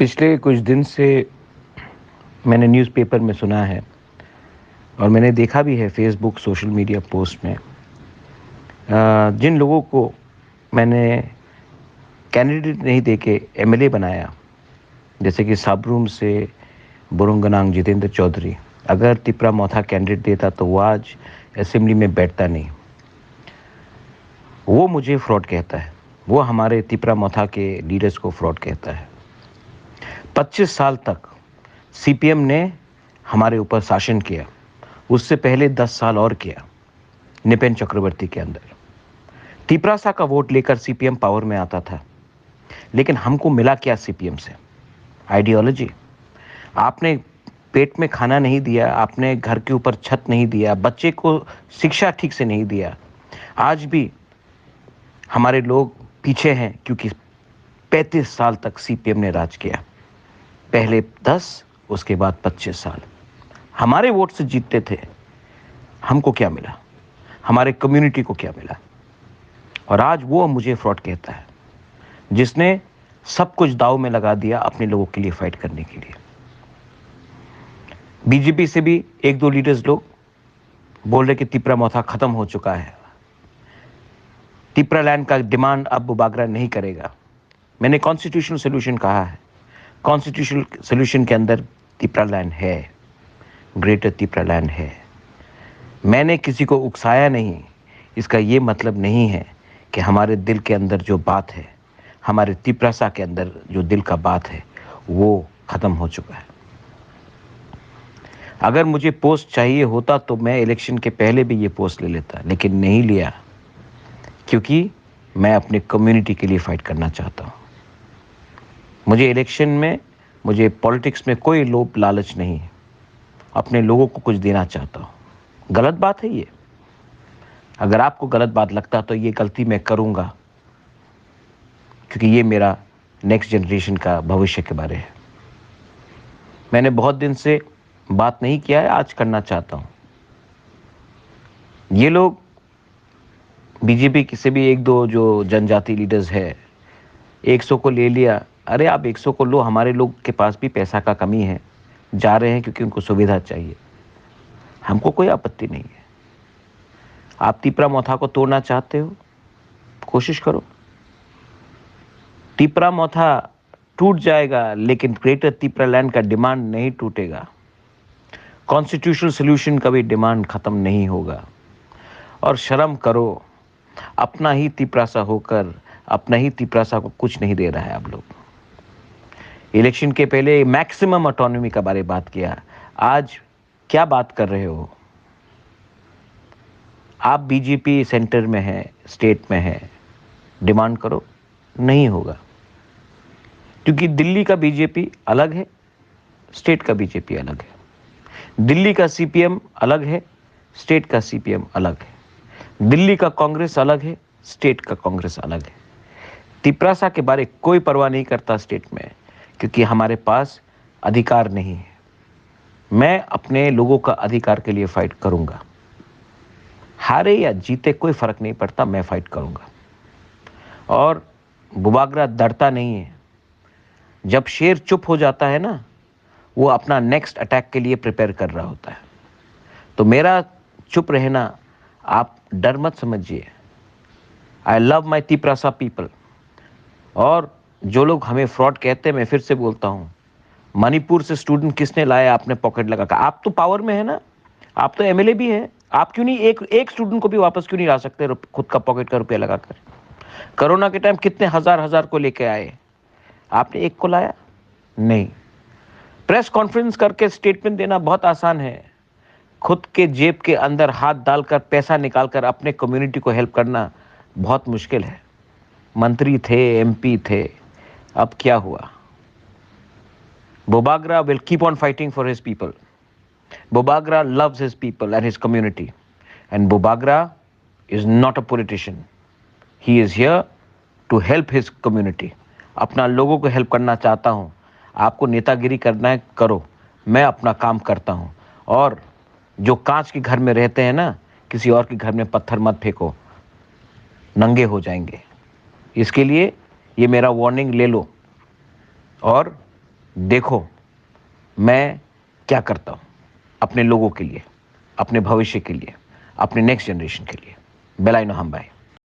पिछले कुछ दिन से मैंने न्यूज़पेपर में सुना है और मैंने देखा भी है फेसबुक सोशल मीडिया पोस्ट में जिन लोगों को मैंने कैंडिडेट नहीं देके एमएलए बनाया, जैसे कि साबरूम से बुरुंगनांग जितेंद्र चौधरी। अगर तिपरा मोथा कैंडिडेट देता तो वो आज असेंबली में बैठता नहीं। वो मुझे फ्रॉड कहता है, वो हमारे तिपरा मोथा के लीडर्स को फ्रॉड कहता है। 25 साल तक सीपीएम ने हमारे ऊपर शासन किया, उससे पहले 10 साल और किया निपेन चक्रवर्ती के अंदर। तिपरासा का वोट लेकर सीपीएम पावर में आता था, लेकिन हमको मिला क्या सीपीएम से? आइडियोलॉजी। आपने पेट में खाना नहीं दिया, आपने घर के ऊपर छत नहीं दिया, बच्चे को शिक्षा ठीक से नहीं दिया। आज भी हमारे लोग पीछे हैं क्योंकि 35 साल तक सीपीएम ने राज किया। पहले 10, उसके बाद 25 साल हमारे वोट से जीतते थे। हमको क्या मिला? हमारे कम्युनिटी को क्या मिला? और आज वो मुझे फ्रॉड कहता है, जिसने सब कुछ दांव में लगा दिया अपने लोगों के लिए फाइट करने के लिए। बीजेपी से भी एक दो लीडर्स लोग बोल रहे कि तिपरा मोथा खत्म हो चुका है, तिपरा लैंड का डिमांड अब बुबागरा नहीं करेगा। मैंने कॉन्स्टिट्यूशनल सोल्यूशन कहा है, कॉन्स्टिट्यूशनल सोल्यूशन के अंदर तिपरा लैंड है, ग्रेटर तिपरा लैंड है। मैंने किसी को उकसाया नहीं। इसका ये मतलब नहीं है कि हमारे दिल के अंदर जो बात है, हमारे तिपरासा के अंदर जो दिल का बात है, वो ख़त्म हो चुका है। अगर मुझे पोस्ट चाहिए होता तो मैं इलेक्शन के पहले भी ये पोस्ट ले लेता, लेकिन नहीं लिया क्योंकि मैं अपने कम्युनिटी के लिए फ़ाइट करना चाहता हूँ। मुझे इलेक्शन में, मुझे पॉलिटिक्स में कोई लोभ लालच नहीं है। अपने लोगों को कुछ देना चाहता हूँ। गलत बात है ये। अगर आपको गलत बात लगता तो ये गलती मैं करूँगा, क्योंकि ये मेरा नेक्स्ट जनरेशन का भविष्य के बारे है। मैंने बहुत दिन से बात नहीं किया है, आज करना चाहता हूँ। ये लोग बीजेपी से भी एक दो जो जनजाति लीडर्स है, 100 को ले लिया। अरे आप 100 को लो, हमारे लोग के पास भी पैसा का कमी है, जा रहे हैं क्योंकि उनको सुविधा चाहिए। हमको कोई आपत्ति नहीं है। आप तिपरा मोथा को तोड़ना चाहते हो, कोशिश करो। तिपरा मोथा टूट जाएगा, लेकिन ग्रेटर तिपरा लैंड का डिमांड नहीं टूटेगा। कॉन्स्टिट्यूशनल सोल्यूशन का भी डिमांड खत्म नहीं होगा। और शर्म करो, अपना ही तिपरासा होकर अपना ही तिपरासा को कुछ नहीं दे रहा है। आप लोग इलेक्शन के पहले मैक्सिमम ऑटोनॉमी का बारे बात किया, आज क्या बात कर रहे हो? आप बीजेपी सेंटर में है, स्टेट में है, डिमांड करो, नहीं होगा। क्योंकि दिल्ली का बीजेपी अलग है, स्टेट का बीजेपी अलग है। दिल्ली का सीपीएम अलग है, स्टेट का सीपीएम अलग है। दिल्ली का कांग्रेस अलग है, स्टेट का कांग्रेस अलग है। तिपरासा के बारे कोई परवाह नहीं करता स्टेट में, क्योंकि हमारे पास अधिकार नहीं है। मैं अपने लोगों का अधिकार के लिए फाइट करूंगा। हारे या जीते कोई फर्क नहीं पड़ता, मैं फाइट करूंगा। और बुबागरा डरता नहीं है। जब शेर चुप हो जाता है ना, वो अपना नेक्स्ट अटैक के लिए प्रिपेयर कर रहा होता है। तो मेरा चुप रहना आप डर मत समझिए। I love my Tiprasa people. और जो लोग हमें फ्रॉड कहते हैं, मैं फिर से बोलता हूँ, मणिपुर से स्टूडेंट किसने लाया आपने पॉकेट लगा कर? आप तो पावर में है ना, आप तो एमएलए भी हैं। आप क्यों नहीं एक स्टूडेंट को भी वापस क्यों नहीं ला सकते खुद का पॉकेट का रुपया लगाकर? कोरोना के टाइम कितने हजार को लेके आए, आपने एक को लाया नहीं। प्रेस कॉन्फ्रेंस करके स्टेटमेंट देना बहुत आसान है, खुद के जेब के अंदर हाथ डालकर पैसा निकालकर अपने कम्युनिटी को हेल्प करना बहुत मुश्किल है। मंत्री थे, एमपी थे, अब क्या हुआ? Bubagra will keep on fighting for his people. Bubagra loves his people and his community, and Bubagra is not a politician. He is here to help his community. अपना लोगों को हेल्प करना चाहता हूँ। आपको नेतागिरी करना है, करो, मैं अपना काम करता हूँ। और जो कांच के घर में रहते हैं ना, किसी और के घर में पत्थर मत फेंको, नंगे हो जाएंगे। इसके लिए ये मेरा वार्निंग ले लो। और देखो मैं क्या करता हूं अपने लोगों के लिए, अपने भविष्य के लिए, अपने नेक्स्ट जनरेशन के लिए। बेलाइनो हम बाय।